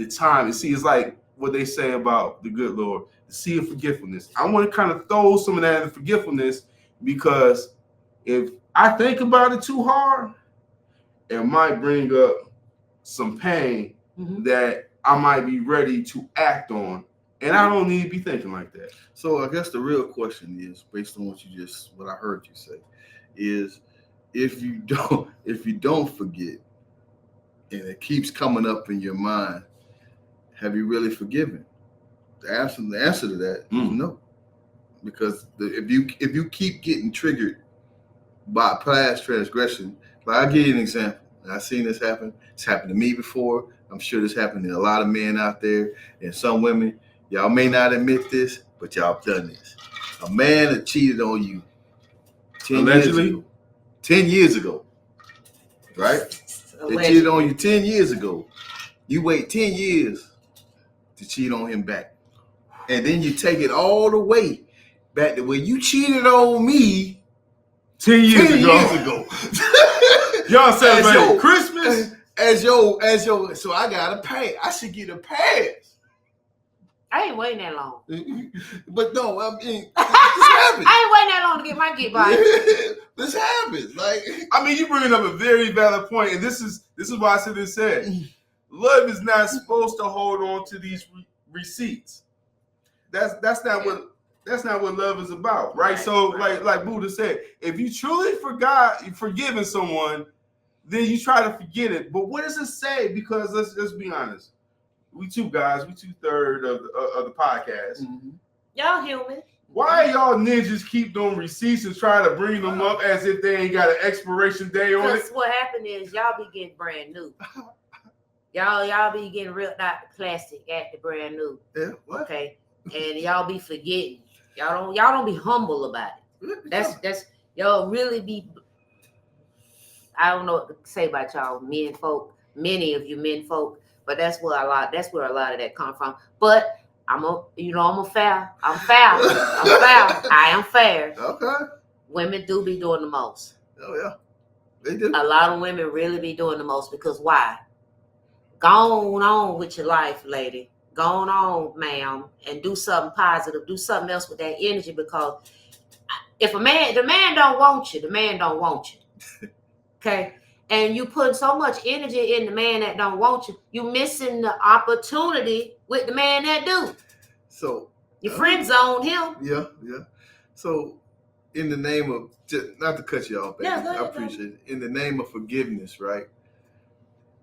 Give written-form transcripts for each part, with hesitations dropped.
the time. You see, it's like what they say about the good Lord, the sea of forgetfulness. I want to kind of throw some of that in forgetfulness because if I think about it too hard, it might bring up some pain that I might be ready to act on. And I don't need to be thinking like that. So I guess the real question is, based on what I heard you say, is if you don't forget and it keeps coming up in your mind, have you really forgiven? The answer to that is no. Because if you keep getting triggered by past transgression, like I'll give you an example. I've seen this happen. It's happened to me before. I'm sure this happened to a lot of men out there and some women. Y'all may not admit this, but y'all done this. A man that cheated on you 10 years ago, right? Allegedly. They cheated on you 10 years ago. You wait 10 years to cheat on him back. And then you take it all the way back to where you cheated on me 10 years ago. Y'all celebrating Christmas? As yo, so I gotta pay. I should get a pass. I ain't waiting that long. But no, I mean, this happens. I ain't waiting that long to get my get by. This happens. Like, I mean, you bringing up a very valid point, and this is why I said love is not supposed to hold on to these receipts. That's not what love is about, right? So, like Buddha said, if you truly forgiving someone, then you try to forget it. But what does it say? Because let's be honest, we two guys, we 2/3 of the podcast. Mm-hmm. Y'all human. Why y'all ninjas keep them receipts and try to bring them up as if they ain't got an expiration day on it? Because what happened is y'all be getting brand new. Y'all be getting ripped out the plastic at the brand new. Yeah. What? Okay. And y'all be forgetting. Y'all don't be humble about it. That's y'all really be. I don't know what to say about y'all men folk. Many of you men folk, but that's where a lot of that come from. But I'm fair. I'm foul. I am fair. Okay. Women do be doing the most. Oh yeah, they do. A lot of women really be doing the most because why? Go on with your life, lady. Go on, ma'am, and do something positive. Do something else with that energy because if the man don't want you, the man don't want you. Okay? And you put so much energy in the man that don't want you, you missing the opportunity with the man that do. So your friend zoned him. Yeah. So in the name of, not to cut you off, baby, yeah, go ahead, I appreciate it. In the name of forgiveness, right?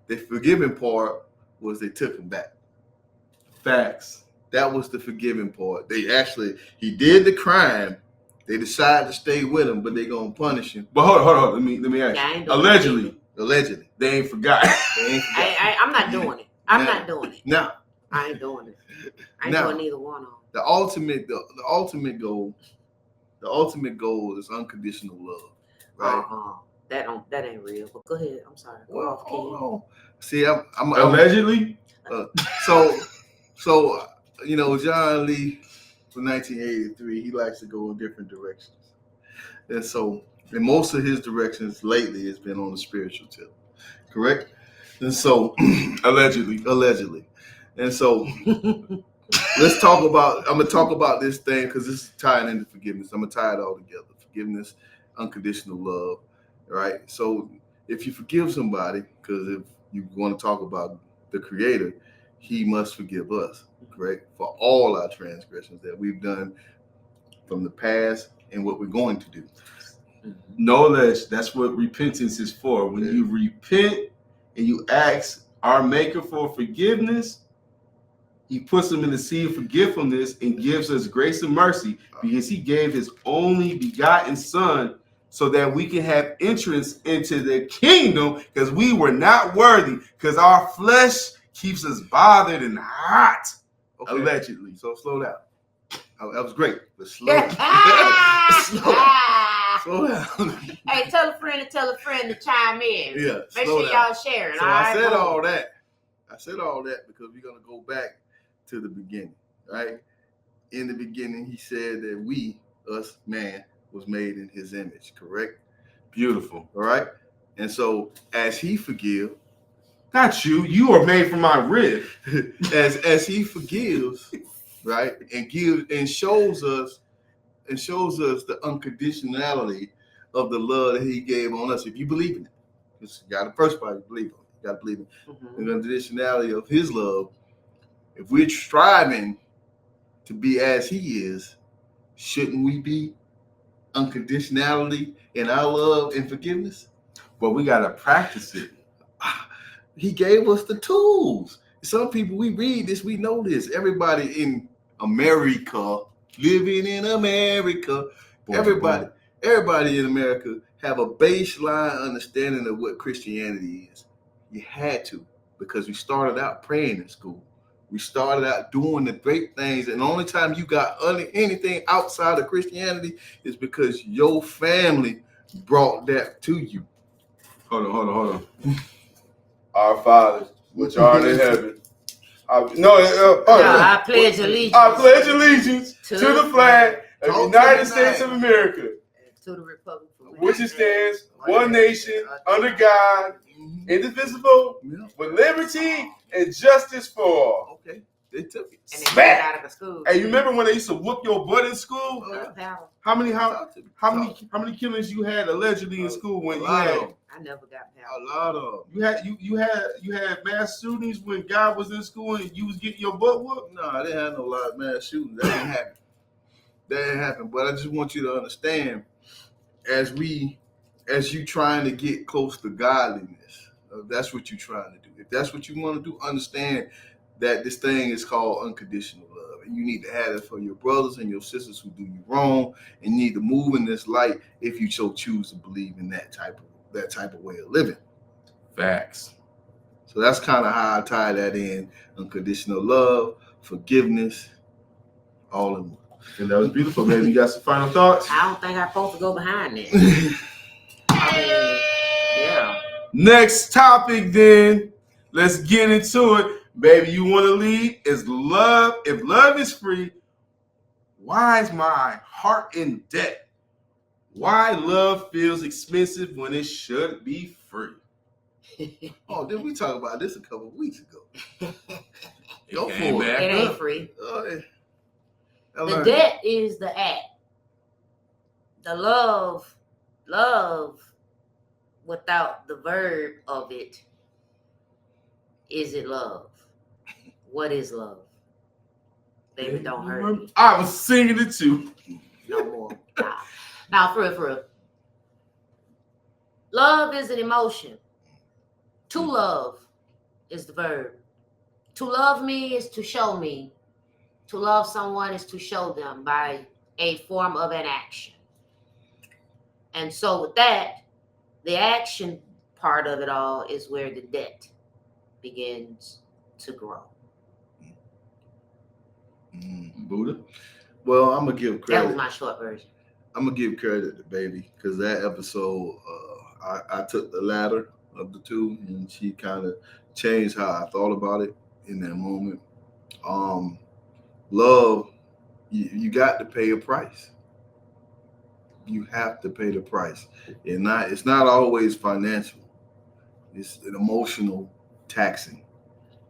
The forgiving part was they took him back. Facts. That was the forgiving part. He did the crime. They decided to stay with him, but they gonna punish him. But hold on. Let me ask you. Allegedly, they ain't forgot. I'm not doing it. I'm not doing it. No, I ain't doing it. I ain't doing neither one of them. The ultimate goal is unconditional love, right? That ain't real. But go ahead. I'm sorry. Go off, kid. See, I'm allegedly. So John Lee from 1983, he likes to go in different directions, and so most of his directions lately has been on the spiritual tip, correct? And so allegedly, and so let's talk about. I'm gonna talk about this thing because this is tying into forgiveness. I'm gonna tie it all together: forgiveness, unconditional love, right? So if you forgive somebody, because if you want to talk about the Creator, He must forgive us, correct? For all our transgressions that we've done from the past and what we're going to do. No less, that's what repentance is for. When you repent and you ask our Maker for forgiveness, He puts them in the sea of forgetfulness and gives us grace and mercy because He gave His only begotten Son so that we can have entrance into the kingdom because we were not worthy because our flesh keeps us bothered and hot, allegedly. So slow down. That was great, but slow down. Slow down. Hey, tell a friend to chime in. Yeah. Make sure y'all sharing. So I said all that because we're going to go back to the beginning, right? In the beginning, He said that us, man, was made in His image, correct? Beautiful. All right? And so as He forgive, Not you. You are made from my rib. as he forgives, right, and gives and shows us the unconditionality of the love that he gave on us. If you believe in it, because you got the first part, you believe in it. You got to believe in the unconditionality of his love. If we're striving to be as he is, shouldn't we be unconditionality in our love and forgiveness? But we gotta practice it. He gave us the tools. Some people, we read this, we know this. Everybody in America, living in America, everybody in America have a baseline understanding of what Christianity is. You had to, because we started out praying in school. We started out doing the great things, and the only time you got anything outside of Christianity is because your family brought that to you. Hold on. Our Father, which art in heaven. I pledge allegiance. I pledge allegiance to the flag of the United States of America, to the republic for which it stands, one nation, under God, indivisible, with liberty and justice for all. Okay, they took it. And they took it out of the school. Hey, you remember when they used to whoop your butt in school? How many killings you had allegedly in school when you had? I never got power. A lot of them. You had mass shootings when God was in school and you was getting your butt whooped? No, I didn't have no lot of mass shootings. That didn't happen. But I just want you to understand, as you trying to get close to godliness, that's what you're trying to do. If that's what you want to do, understand that this thing is called unconditional love, and you need to have it for your brothers and your sisters who do you wrong, and you need to move in this light if you so choose to believe in that type of way of living. Facts. So that's kind of how I tie that in: unconditional love, forgiveness, all in one. And that was beautiful, baby. You got some final thoughts? I don't think I'm supposed to go behind that. Yeah. Next topic, then. Let's get into it. Baby, you want to lead? Is love. If love is free, why is my heart in debt? Why love feels expensive when it should be free? Oh, did we talk about this a couple of weeks ago? Go for it. It ain't free. The debt is the act. The love without the verb of it, is it love? What is love? Baby, don't hurt me. I was singing it too. No more. Now, for real. Love is an emotion. To love is the verb. To love me is to show me. To love someone is to show them by a form of an action. And so with that, the action part of it all is where the debt begins to grow. Buddha? Well, I'm going to give credit. That was my short version. I'm going to give credit to Baby, because that episode, I took the latter of the two, and she kind of changed how I thought about it in that moment. Love, you got to pay a price. You have to pay the price. It's not always financial. It's an emotional taxing.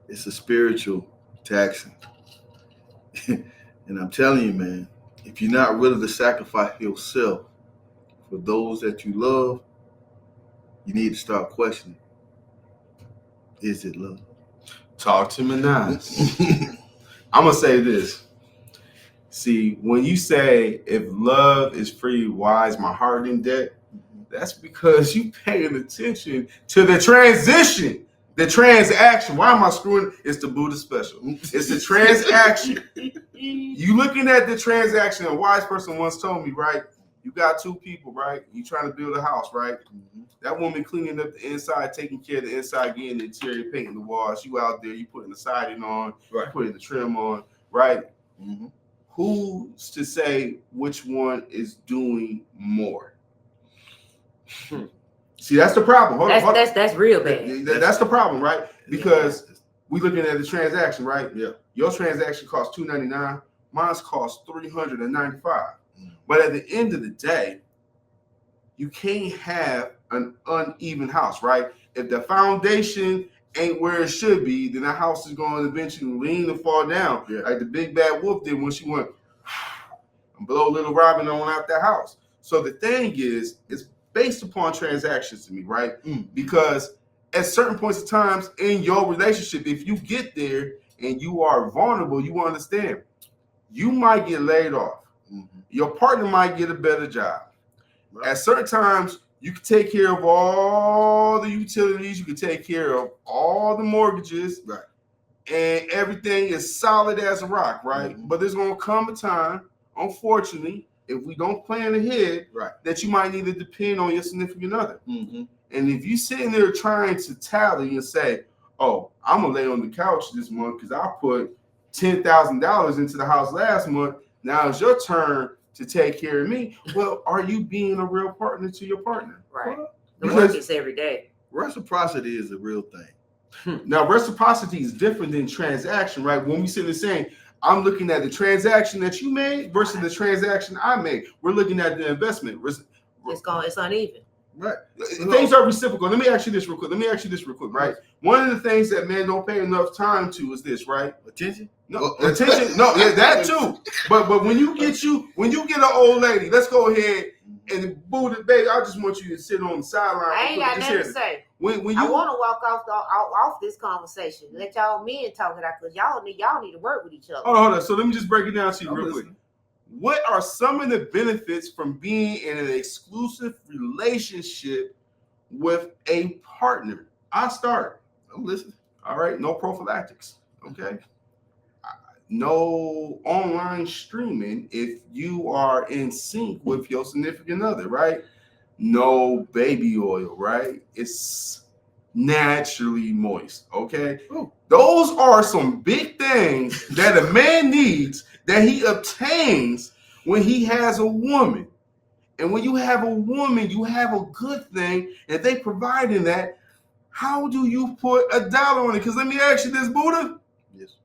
It's a spiritual taxing. And I'm telling you, man, if you're not willing to sacrifice yourself for those that you love, you need to start questioning, is it love? Talk to me now. I'm going to say this. See, when you say, if love is free, why is my heart in debt? That's because you paying attention to the transition, the transaction. Why am I screwing? It's the Buddha special. It's the transaction. You looking at the transaction. A wise person once told me, right? You got two people, right? You trying to build a house, right? That woman cleaning up the inside, taking care of the inside, getting the interior, painting the walls. You out there, you putting the siding on, you putting the trim on, right? Who's to say which one is doing more? See, that's the problem. Hold on. That's real bad. That's the problem, right? Because we looking at the transaction, right? Yeah. Your transaction costs $299. Mine's cost $395. But at the end of the day, you can't have an uneven house, right? If the foundation ain't where it should be, then that house is going to eventually lean and fall down, like the big bad wolf did when she went and blow little Robin on out that house. So the thing is, it's based upon transactions to me, right? Because at certain points of times in your relationship, if you get there and you are vulnerable, you understand you might get laid off. Your partner might get a better job. At certain times, you can take care of all the utilities. You can take care of all the mortgages. Right. And everything is solid as a rock, right? But there's going to come a time, unfortunately, if we don't plan ahead, that you might need to depend on your significant other. And if you're sitting there trying to tally and say, oh, I'm going to lay on the couch this month because I put $10,000 into the house last month. Now it's your turn to take care of me. Well, are you being a real partner to your partner? Right. The work is every day. Reciprocity is a real thing. Now, reciprocity is different than transaction, right? When we sit there saying, I'm looking at the transaction that you made versus the transaction I made. We're looking at the investment. It's uneven. Right. Things are reciprocal. Let me ask you this real quick, right? One of the things that men don't pay enough time to is this, right? Attention? No, attention. No, yeah, that too. But when you get an old lady, let's go ahead and boo the baby. I just want you to sit on the sideline. I ain't got nothing to say. When you, I want to walk off this conversation. Let y'all men talk it out because y'all need to work with each other. Hold on. So let me just break it down to you real quick. What are some of the benefits from being in an exclusive relationship with a partner? I start. I'm listening. All right. No prophylactics. Okay. No online streaming if you are in sync with your significant other, right? No baby oil, right? It's naturally moist, okay? Ooh. Those are some big things that a man needs that he obtains when he has a woman. And when you have a woman, you have a good thing, and they providing that. How do you put $1 on it? Because let me ask you this, Buddha. Yes.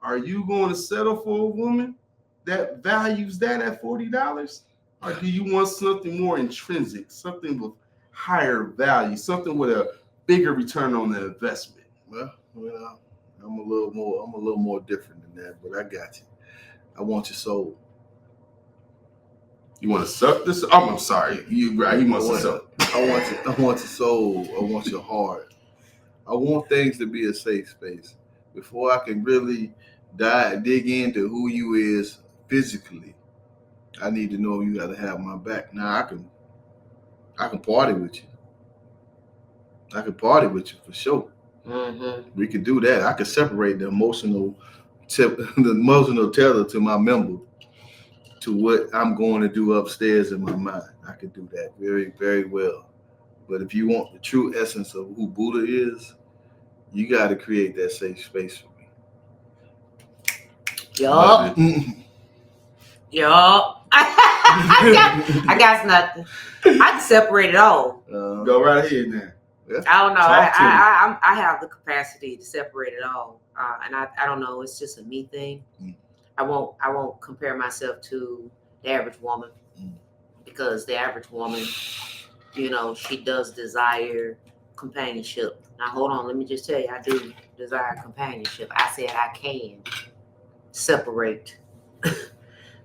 Are you going to settle for a woman that values that at $40? Or do you want something more intrinsic, something with higher value, something with a bigger return on the investment? Well, I'm a little more different than that, but I got you. I want your soul. You want to suck this? Oh, I'm sorry. You want to suck. I want your soul. I want your heart. I want things to be a safe space. Before I can really dig into who you is physically, I need to know you got to have my back. Now I can party with you. I can party with you for sure. We could do that. I could separate the emotional tether to my member to what I'm going to do upstairs in my mind. I could do that very, very well. But if you want the true essence of who Buddha is, you got to create that safe space for me. Yup. I got nothing. I can separate it all. Go right ahead now. Yeah. I don't know. I have the capacity to separate it all, and I don't know. It's just a me thing. I won't compare myself to the average woman because the average woman, she does desire companionship. Now hold on, let me just tell you, I do desire companionship. I said I can separate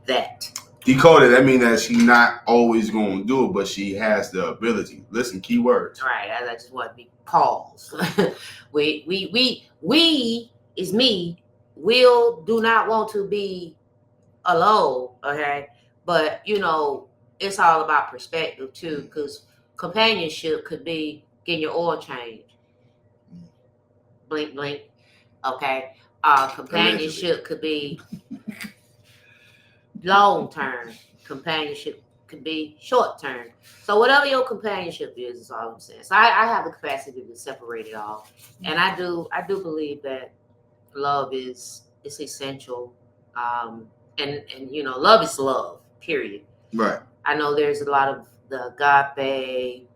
that. Decoded, that means that she's not always going to do it, but she has the ability. Listen, key words. All right, I just want to be paused. we is me. Will do not want to be alone, okay? But it's all about perspective too, because companionship could be getting your oil changed. Blink, blink. Okay. Companionship could be long term. Companionship could be short term. So whatever your companionship is all I'm saying. So I have the capacity to separate it all, and I do believe that love is essential, and love is love. Period. Right. I know there's a lot of the agape,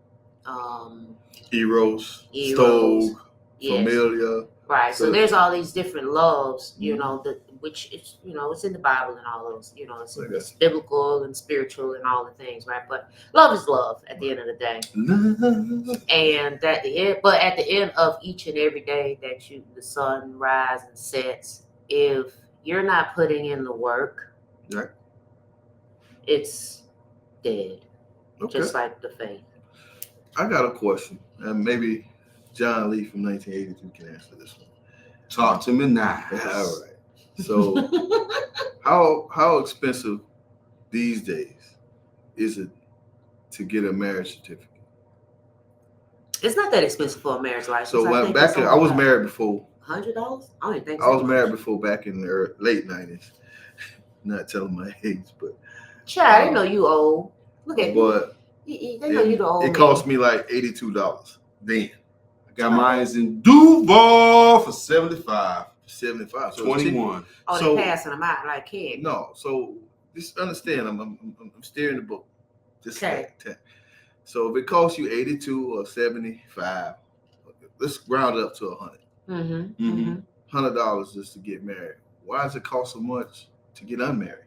Eros, Stoic, Yes. familiar. Right. So So- there's all these different loves, you Mhm. know, which is, you know, it's in the Bible and all those, you know, Okay. it's biblical and spiritual and all the things, right? But love is love at the end of the day. And but at the end of each and every day that the sun rises and sets, if you're not putting in the work, Right. it's dead. Okay. Just like the faith. I got a question, and maybe John Lee from 1982 can answer this one. Talk to me now. All right. So, how expensive these days is it to get a marriage certificate? It's not that expensive for a marriage license. So when I was married before. $100? I don't even think I was married before back in the late 90s. Not telling my age, but Chad, they know you old. Look at but they know you the old. It cost me like $82 then. I got mine in Duval for 75. 75. So 21. Oh, so they passing them out like kids. no. So just understand, I'm steering the boat. Just Okay. So if it costs you 82 or 75, let's round it up to 100. $100 just to get married. Why does it cost so much to get unmarried?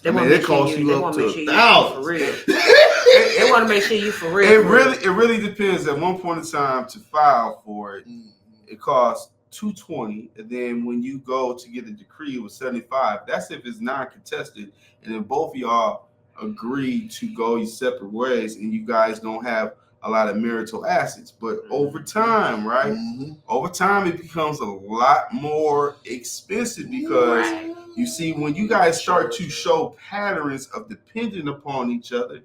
It costs you up to thousands. They want to make sure you for real. It really depends. At one point in time, to file for it, it costs $220, and then when you go to get a decree, it was $75. That's if it's non-contested, and then both of y'all agree to go your separate ways, and you guys don't have a lot of marital assets. But over time, right? Over time, it becomes a lot more expensive because you see, when you guys start to show patterns of depending upon each other,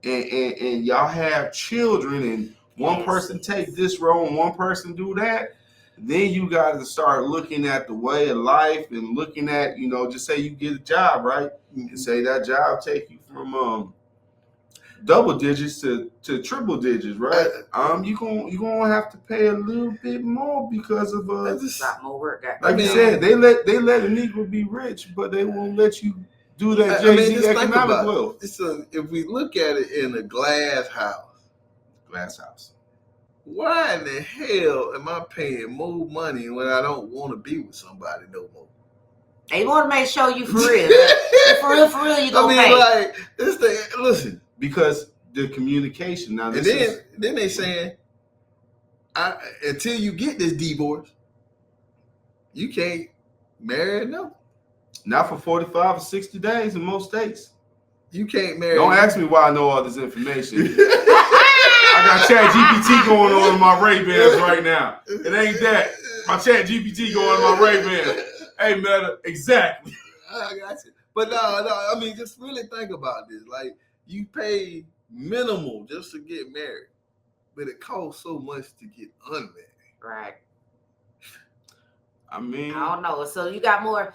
and y'all have children, and one person take this role and one person do that, then you got to start looking at the way of life and looking at, you know, just say you get a job, right? And say that job take you from double digits to triple digits, right? You gonna have to pay a little bit more because of a lot more work. Like you said, they let a Negro be rich, but they won't let you do that Jay-Z economic wealth. So if we look at it in a glass house, why in the hell am I paying more money when I don't want to be with somebody no more? They want to make sure you for real. for real, you gonna pay. Like listen, because the communication now. And then they saying, until you get this divorce, you can't marry no. Not for 45 or 60 days in most states. You can't marry. Don't ask me why I know all this information. I got ChatGPT going on in my Ray-Bans right now. It ain't that. My ChatGPT going in my Ray-Bans. Hey, Meta, exactly. I got you. But no, I mean, just really think about this. Like, you pay minimal just to get married, but it costs so much to get unmarried. Right. I mean, I don't know. So you got more.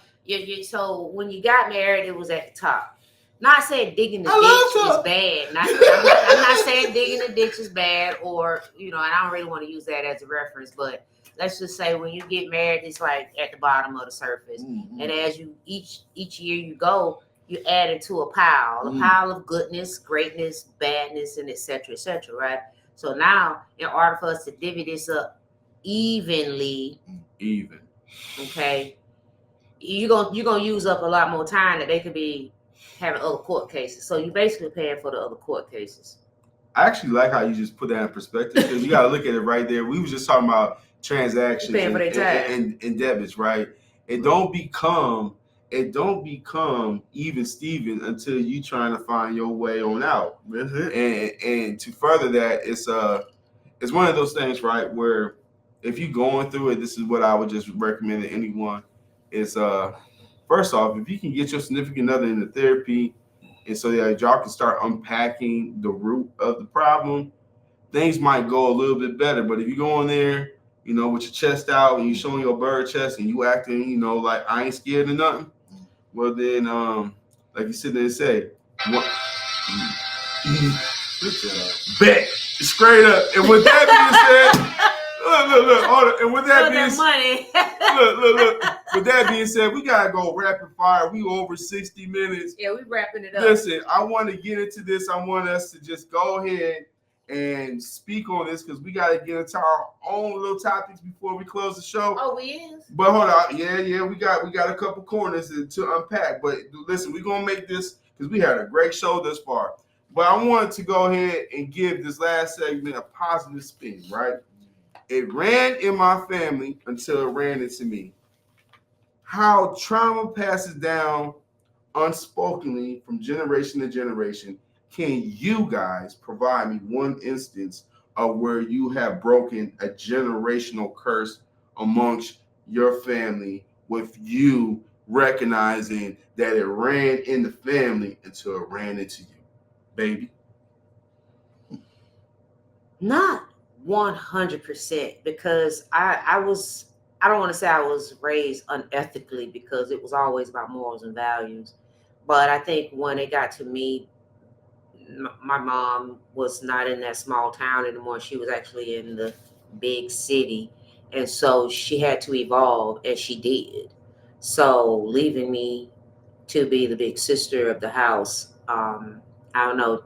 So when you got married, it was at the top. Not saying digging the ditch is bad. I'm not saying digging the ditch is bad, or and I don't really want to use that as a reference, but let's just say when you get married, it's like at the bottom of the surface, and as you each year you go, you add it to a pile of goodness, greatness, badness, and et cetera, right? So now, in order for us to divvy this up evenly, okay, you're gonna use up a lot more time that they could be having other court cases. So you're basically paying for the other court cases. I actually like how you just put that in perspective, because you got to look at it right there. We was just talking about transactions and debits, right? It don't become even Steven until you trying to find your way on out. And to further that, it's one of those things, right, where if you're going through it, this is what I would just recommend to anyone. Is first off, if you can get your significant other into therapy, and so that y'all can start unpacking the root of the problem, things might go a little bit better. But if you go in there, with your chest out and you showing your bird chest and you acting, like I ain't scared of nothing, well then, like you sit there and say, what? Bet straight up. And with that being said. Look. And with that being said, look. With that being said, we gotta go rapid fire. We over 60 minutes. Yeah, we wrapping it up. Listen, I want to get into this. I want us to just go ahead and speak on this because we got to get into our own little topics before we close the show. Oh, we is. But hold on, yeah, we got a couple corners to unpack. But listen, we're gonna make this because we had a great show thus far. But I wanted to go ahead and give this last segment a positive spin, right? It ran in my family until it ran into me. How trauma passes down unspokenly from generation to generation. Can you guys provide me one instance of where you have broken a generational curse amongst your family with you recognizing that it ran in the family until it ran into you? Baby? Not 100% because I don't want to say I was raised unethically because it was always about morals and values. But I think when it got to me, my mom was not in that small town anymore. She was actually in the big city. And so she had to evolve, and she did. So leaving me to be the big sister of the house, I don't know,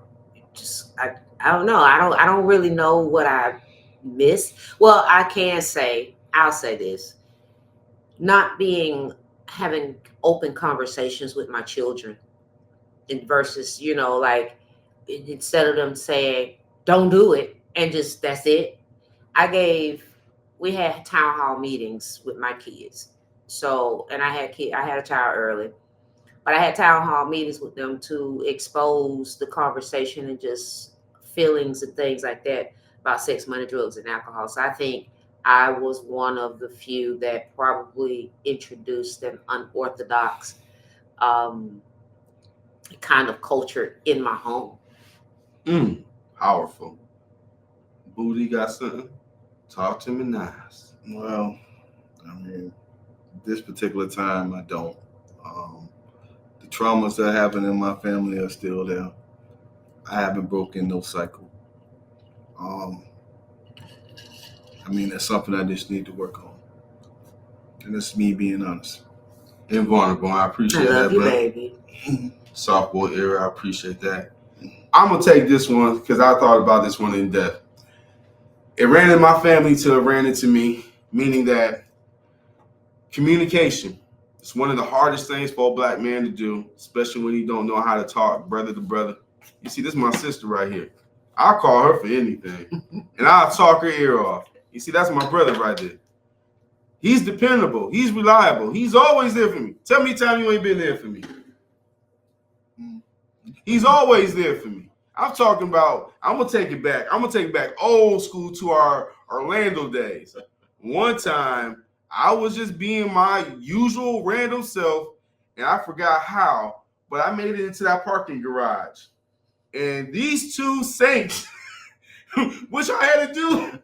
I don't know. I don't really know what I missed. Well, I'll say this. Not having open conversations with my children versus, like instead of them saying, don't do it and just that's it. We had town hall meetings with my kids. So, and I had a child early, but I had town hall meetings with them to expose the conversation and just feelings and things like that about sex, money, drugs, and alcohol. So I think I was one of the few that probably introduced an unorthodox kind of culture in my home. Powerful. Booty got something? Talk to me nice. Well, I mean, this particular time, I don't. The traumas that happen in my family are still there. I haven't broken no cycle. I mean, that's something I just need to work on. And that's me being honest. And vulnerable. I appreciate I love that, you, bro. baby. Softball era. I appreciate that. I'm going to take this one because I thought about this one in depth. It ran in my family till it ran into me, meaning that communication is one of the hardest things for a black man to do, especially when you don't know how to talk brother to brother. You see, this is my sister right here. I'll call her for anything, and I'll talk her ear off. You see, that's my brother right there. He's dependable. He's reliable. He's always there for me. Tell me time you ain't been there for me. He's always there for me. I'm talking about, I'm going to take it back old school to our Orlando days. One time, I was just being my usual random self, and I forgot how, but I made it into that parking garage. And these two saints, what y'all had to do,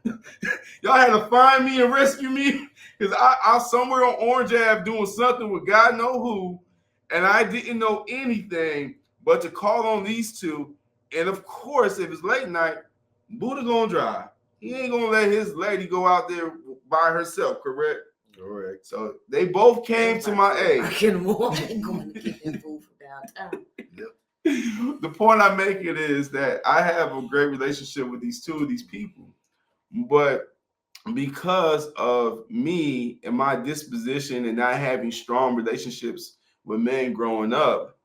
y'all had to find me and rescue me, because I was somewhere on Orange Ave doing something with God know who, and I didn't know anything but to call on these two. And of course, if it's late night, Buddha gonna drive. He ain't gonna let his lady go out there by herself, correct? Correct. So they both came to my aid. I can walk and going to get their food from downtown. Yep. The point I make it is that I have a great relationship with these two of these people, but because of me and my disposition and not having strong relationships with men growing up,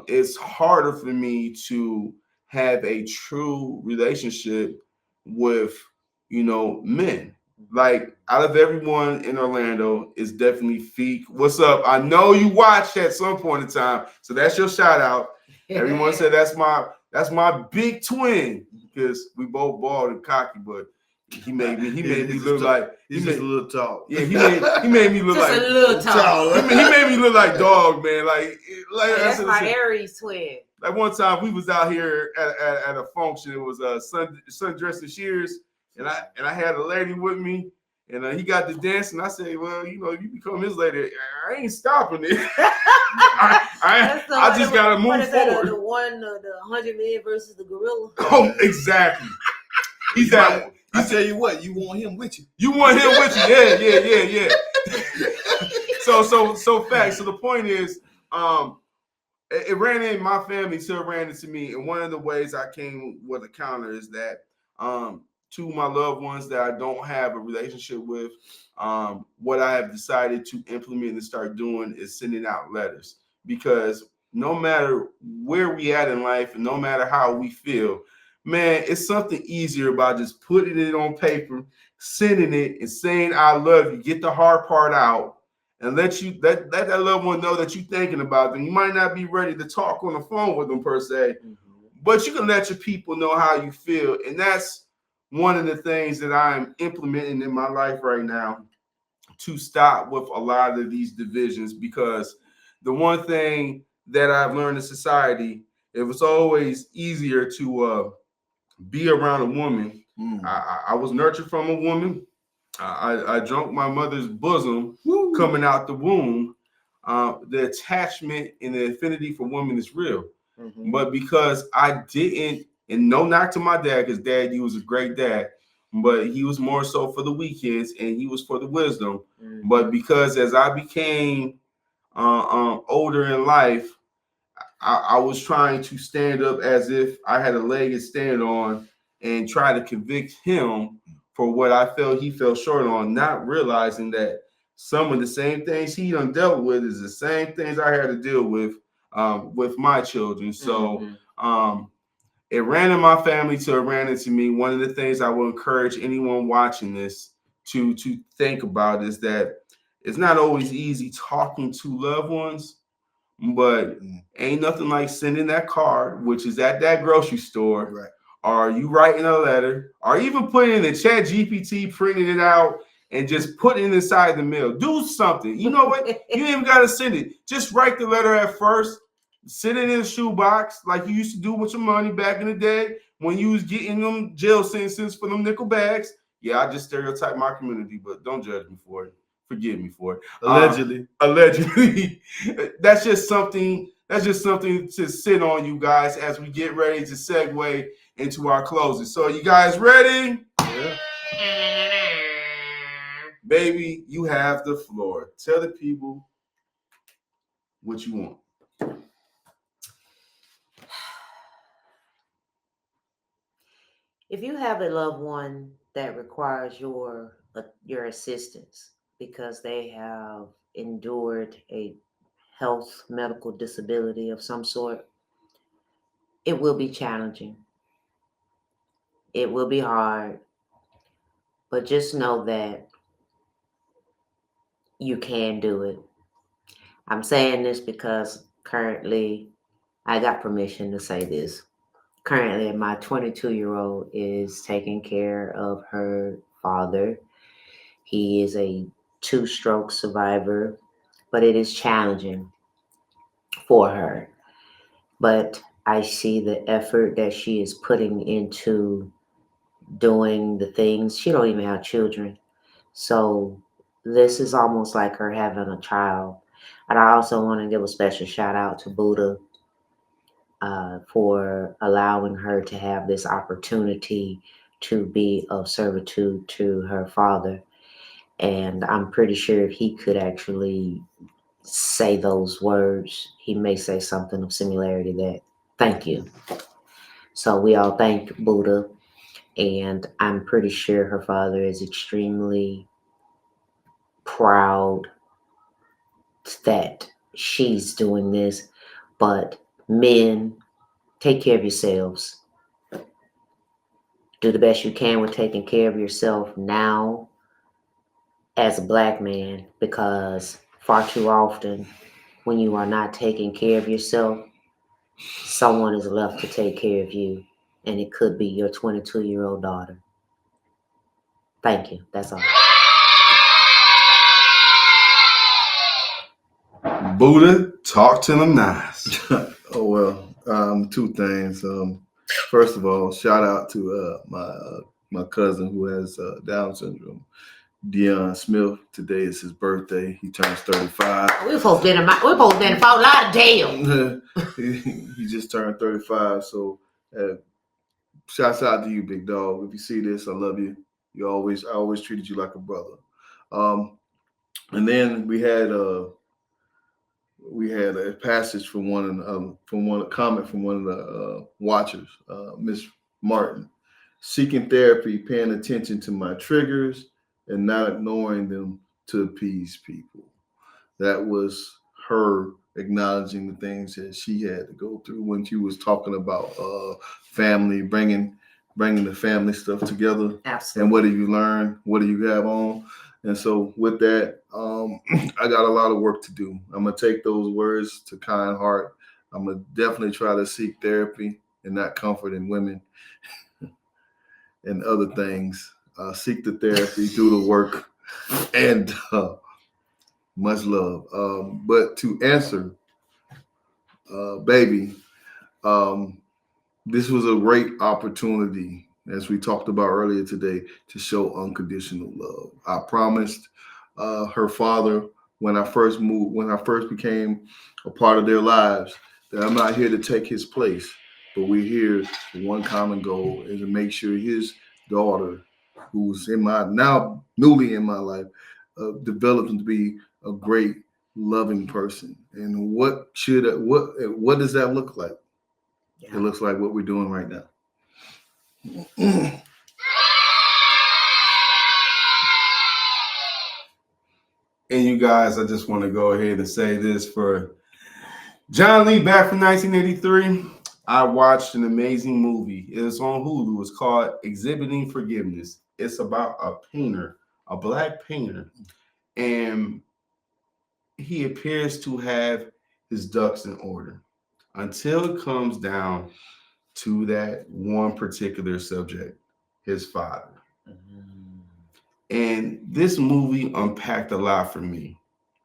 it's harder for me to have a true relationship with, men. Like, out of everyone in Orlando, is definitely Feek. What's up? I know you watched at some point in time, so that's your shout out. Everyone said that's my big twin, because we both bald and cocky, but he made me look like he's just a little tall. Yeah, he made me look just like a little tall. He made me look like dog, man. Like That's my Aries twin. Like one time we was out here at a function. It was Sundress and Shears, and I had a lady with me, and he got to dancing. I said, well, if you become his lady, I ain't stopping it. I just gotta move forward. The 100 men versus the gorilla. Oh, exactly. He's that. I tell you what, you want him with you. You want him with you. Yeah. So facts. So the point is, it ran in my family, so it ran into me. And one of the ways I came with a counter is that to my loved ones that I don't have a relationship with, what I have decided to implement and start doing is sending out letters. Because no matter where we at in life and no matter how we feel, man, it's something easier about just putting it on paper, sending it, and saying I love you. Get the hard part out and let that loved one know that you're thinking about them. You might not be ready to talk on the phone with them per se, but you can let your people know how you feel. And that's one of the things that I'm implementing in my life right now to stop with a lot of these divisions. Because the one thing that I've learned in society, it was always easier to be around a woman. I was nurtured from a woman. I drunk my mother's bosom coming out the womb. The attachment and the affinity for women is real. But because I didn't, and no knock to my dad, because dad, he was a great dad, but he was more so for the weekends and he was for the wisdom. But because as I became older in life, I was trying to stand up as if I had a leg to stand on and try to convict him for what I felt he fell short on, not realizing that some of the same things he done dealt with is the same things I had to deal with my children. So it ran in my family till it ran into me. One of the things I will encourage anyone watching this to think about is that it's not always easy talking to loved ones, but ain't nothing like sending that card, which is at that grocery store, Right. or you writing a letter, or even putting it in the chat GPT, printing it out, and just putting it inside the mail. Do something. You know what? You ain't even got to send it. Just write the letter at first, sit it in a shoebox like you used to do with your money back in the day when you was getting them jail sentences for them nickel bags. Yeah, I just stereotype my community, but don't judge me for it. Forgive me for it. Allegedly. That's just something to sit on, you guys, as we get ready to segue into our closing. So you guys ready? Yeah. Baby, you have the floor. Tell the people what you want. If you have a loved one that requires your assistance because they have endured a health medical disability of some sort, it will be challenging. It will be hard, but just know that you can do it. I'm saying this because currently I got permission to say this. Currently, my 22-year-old is taking care of her father. He is a 2-stroke survivor, but it is challenging for her. But I see the effort that she is putting into doing the things. She don't even have children. So this is almost like her having a child. And I also want to give a special shout out to Buddha for allowing her to have this opportunity to be of servitude to her father. And I'm pretty sure if he could actually say those words, he may say something of similarity that, thank you. So we all thank Buddha. And I'm pretty sure her father is extremely proud that she's doing this. But men, take care of yourselves. Do the best you can with taking care of yourself now as a Black man, because far too often when you are not taking care of yourself, someone is left to take care of you, and it could be your 22-year-old daughter. Thank you. That's all. Buddha, talk to them nice. Oh well, two things. First of all, shout out to my cousin who has Down syndrome, Dion Smith. Today is his birthday. He turns 35. We're supposed to be in Fort Lauderdale. He just turned 35. So shouts out to you, big dog. If you see this, I love you. I always treated you like a brother. And then we had we had a passage from a comment from one of the watchers, Miss Martin. Seeking therapy, paying attention to my triggers, and not ignoring them to appease people. That was her acknowledging the things that she had to go through when she was talking about family, bringing the family stuff together. Absolutely. And what do you learn? What do you have on? And so with that, I got a lot of work to do. I'm gonna take those words to kind heart. I'm gonna definitely try to seek therapy and not comfort in women and other things. Seek the therapy, do the work, and much love. But to answer, baby, this was a great opportunity, as we talked about earlier today, to show unconditional love. I promised her father when I first became a part of their lives that I'm not here to take his place, but we're here for one common goal, is to make sure his daughter, who's now newly in my life, develops to be a great, loving person. And what does that look like? Yeah. It looks like what we're doing right now. And you guys, I just want to go ahead and say this for John Lee back from 1983. I watched an amazing movie. It was on Hulu. It's called Exhibiting Forgiveness. It's about a painter, a black painter, and he appears to have his ducks in order until it comes down to that one particular subject, his father. And this movie unpacked a lot for me,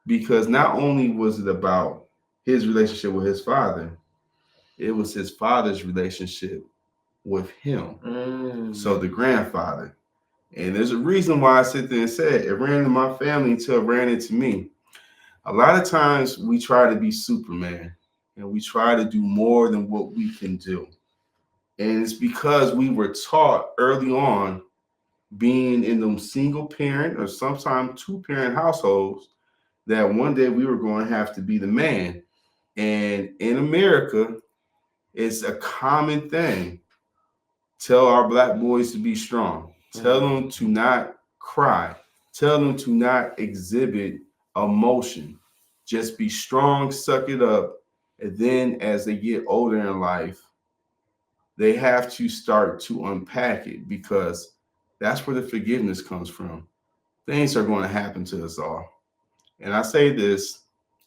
because not only was it about his relationship with his father, it was his father's relationship with him. So the grandfather. And there's a reason why I sit there and said it ran in my family until it ran into me. A lot of times we try to be Superman and we try to do more than what we can do. And it's because we were taught early on, being in them single parent or sometimes two parent households, that one day we were going to have to be the man. And in America, it's a common thing. Tell our black boys to be strong. Tell them to not cry. Tell them to not exhibit emotion. Just be strong, suck it up. And then as they get older in life, they have to start to unpack it, because that's where the forgiveness comes from. Things are going to happen to us all. And I say this,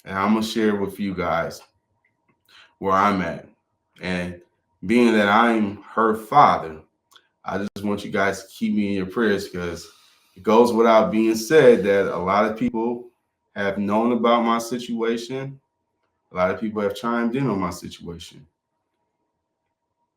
and I'm going to share with you guys where I'm at. And being that I'm her father, I just want you guys to keep me in your prayers, because it goes without being said that a lot of people have known about my situation. A lot of people have chimed in on my situation.